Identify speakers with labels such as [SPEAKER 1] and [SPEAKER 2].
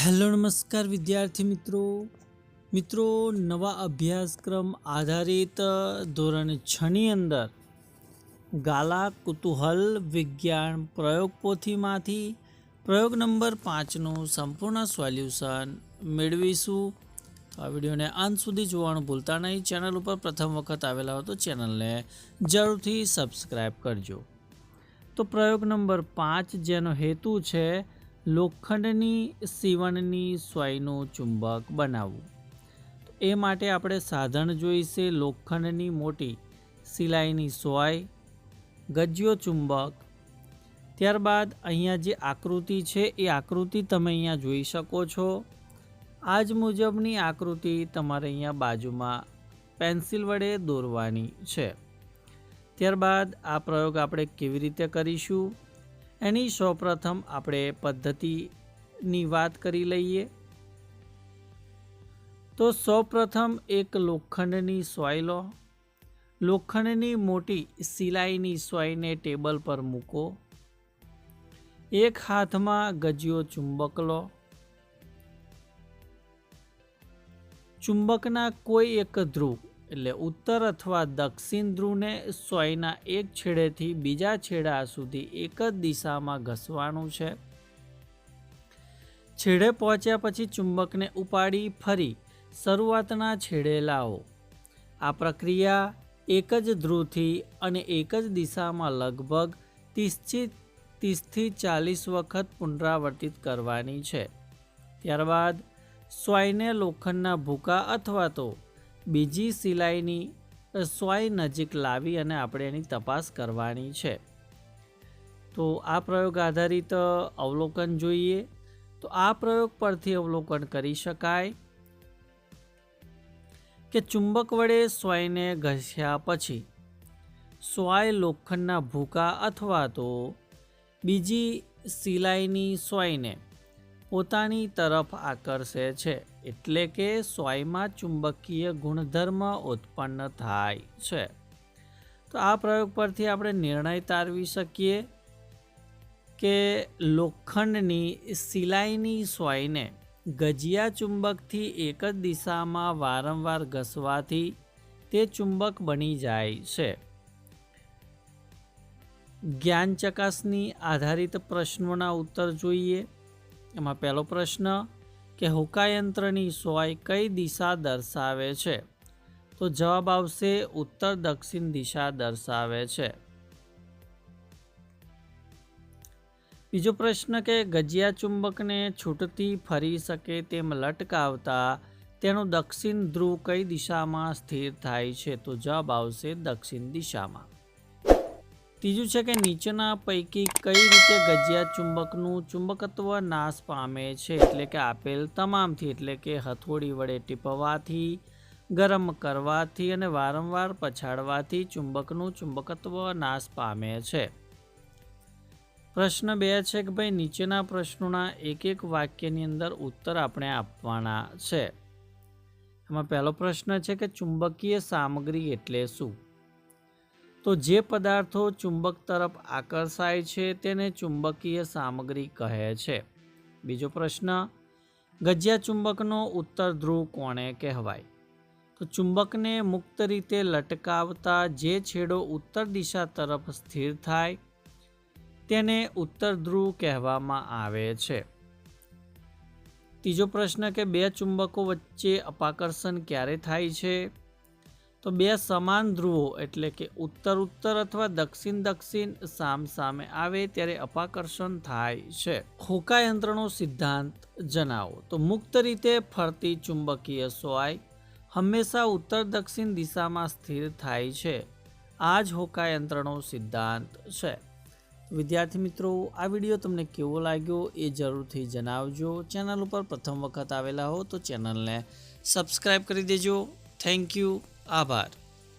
[SPEAKER 1] Hello નમસ્કાર વિદ્યાર્થી મિત્રો નવા અભ્યાસક્રમ આધારિત ધોરણ 6ની અંદર ગાલા કુતૂહલ વિજ્ઞાન પ્રયોગ પોથીમાંથી પ્રયોગ નંબર 5નું સંપૂર્ણ સોલ્યુશન મેળવીશું। તો આ વિડીયોને અંત સુધી જોવાનું ભૂલતા નહીં। ચેનલ ઉપર પ્રથમ વખત આવેલા હો તો ચેનલને જરૂરથી સબસ્ક્રાઈબ કરજો। તો પ્રયોગ નંબર 5 જેનો હેતુ છે લોખંડની સીવણની સોયનું ચુંબક બનાવવું। તો એ માટે આપણે સાધન જોઈશે લોખંડની મોટી સિલાઈની સોય, ગજિયો ચુંબક। ત્યારબાદ અહીંયા જે આકૃતિ છે એ આકૃતિ તમે અહીંયા જોઈ શકો છો। આ જ મુજબની આકૃતિ તમારે અહીંયા બાજુમાં પેન્સિલ વડે દોરવાની છે। ત્યારબાદ આ પ્રયોગ આપણે કેવી રીતે કરીશું એની સૌપ્રથમ આપણે પદ્ધતિની વાત કરી લઈએ। તો સૌપ્રથમ એક લોખંડની સોય લો, લોખંડની મોટી સિલાઈની સોયને ટેબલ પર મૂકો, એક હાથમાં ગજિયો ચુંબક લો, ચુંબકના કોઈ એક ધ્રુવ એટલે ઉત્તર અથવા દક્ષિણ ધ્રુવને સોયના એક છેડેથી બીજા છેડા સુધી એક જ દિશામાં ઘસવાનું છે। છેડે પહોંચ્યા પછી ચુંબકને ઉપાડી ફરી શરૂઆતના છેડે લાવો। આ પ્રક્રિયા એક જ ધ્રુવથી અને એક જ દિશામાં લગભગ 30થી 40 વખત પુનરાવર્તિત કરવાની છે। ત્યારબાદ સોયને લોખંડના ભૂકા અથવા તો બીજી સિલાઈની સોય નજીક લાવી અને આપણે એની તપાસ કરવાની છે। તો આ પ્રયોગ આધારિત અવલોકન જોઈએ। તો આ પ્રયોગ પરથી અવલોકન કરી શકાય કે ચુંબક વડે સોયને ઘસ્યા પછી સોય લોખંડના ભૂકા અથવા તો બીજી સિલાઈની સોયને પોતાની તરફ આકર્ષે છે, એટલે કે સોયમાં ચુંબકીય ગુણધર્મ ઉત્પન્ન થાય છે। તો આ પ્રયોગ પરથી આપણે નિર્ણય તારવી શકીએ કે લોખંડની સિલાઈની સોયને ગજિયા ચુંબકથી એક જ દિશામાં વારંવાર ઘસવાથી તે ચુંબક બની જાય છે। જ્ઞાન ચકાસણી આધારિત પ્રશ્નોના ઉત્તર જોઈએ। એમાં પહેલો પ્રશ્ન કે હોકાયંત્રની સોય કઈ દિશા દર્શાવે છે? તો જવાબ આવશે ઉત્તર દક્ષિણ દિશા દર્શાવે છે। બીજો પ્રશ્ન કે ગજિયા ચુંબકને છૂટથી ફરી શકે તેમ લટકાવતા તેનું દક્ષિણ ધ્રુવ કઈ દિશામાં સ્થિર થાય છે? તો જવાબ આવશે દક્ષિણ દિશામાં। ત્રીજું છે કે નીચેના પૈકી કઈ રીતે ગજિયા ચુંબકનું ચુંબકત્વ નાશ પામે છે? એટલે કે આપેલ તમામથી, એટલે કે હથોડી વડે ટીપવાથી, ગરમ કરવાથી અને વારંવાર પછાડવાથી ચુંબકનું ચુંબકત્વ નાશ પામે છે। પ્રશ્ન 2 છે કે ભાઈ નીચેના પ્રશ્નોના એક એક વાક્યની અંદર ઉત્તર આપણે આપવાના છે। એમાં પહેલો પ્રશ્ન છે કે ચુંબકીય સામગ્રી એટલે શું? તો જે પદાર્થો ચુંબક તરફ આકર્ષાય છે તેને ચુંબકીય સામગ્રી કહે છે। બીજો પ્રશ્ન ગજિયા ચુંબકનો ઉત્તર ધ્રુવ કોને કહેવાય? તો ચુંબકને મુક્ત રીતે લટકાવતા જે છેડો ઉત્તર દિશા તરફ સ્થિર થાય તેને ઉત્તર ધ્રુવ કહેવામાં આવે છે। ત્રીજો પ્રશ્ન કે બે ચુંબકો વચ્ચે અપાકર્ષણ ક્યારે થાય છે? તો બે સમાન ધ્રુવો એટલે કે ઉત્તર ઉત્તર અથવા દક્ષિણ દક્ષિણ સામ સામે આવે ત્યારે અપાકર્ષણ થાય છે। હોકાયંત્રનો સિદ્ધાંત જણાવો। તો મુક્ત રીતે ફરતી ચુંબકીય સોય હંમેશા ઉત્તર દક્ષિણ દિશામાં સ્થિર થાય છે। આ જ હોકાયંત્રનો સિદ્ધાંત છે। વિદ્યાર્થી મિત્રો, આ વિડીયો તમને કેવો લાગ્યો એ જરૂરથી જણાવજો। ચેનલ ઉપર પ્રથમ વખત આવેલા હો તો ચેનલને સબસ્ક્રાઈબ કરી દેજો। થેન્ક યુ, આભાર।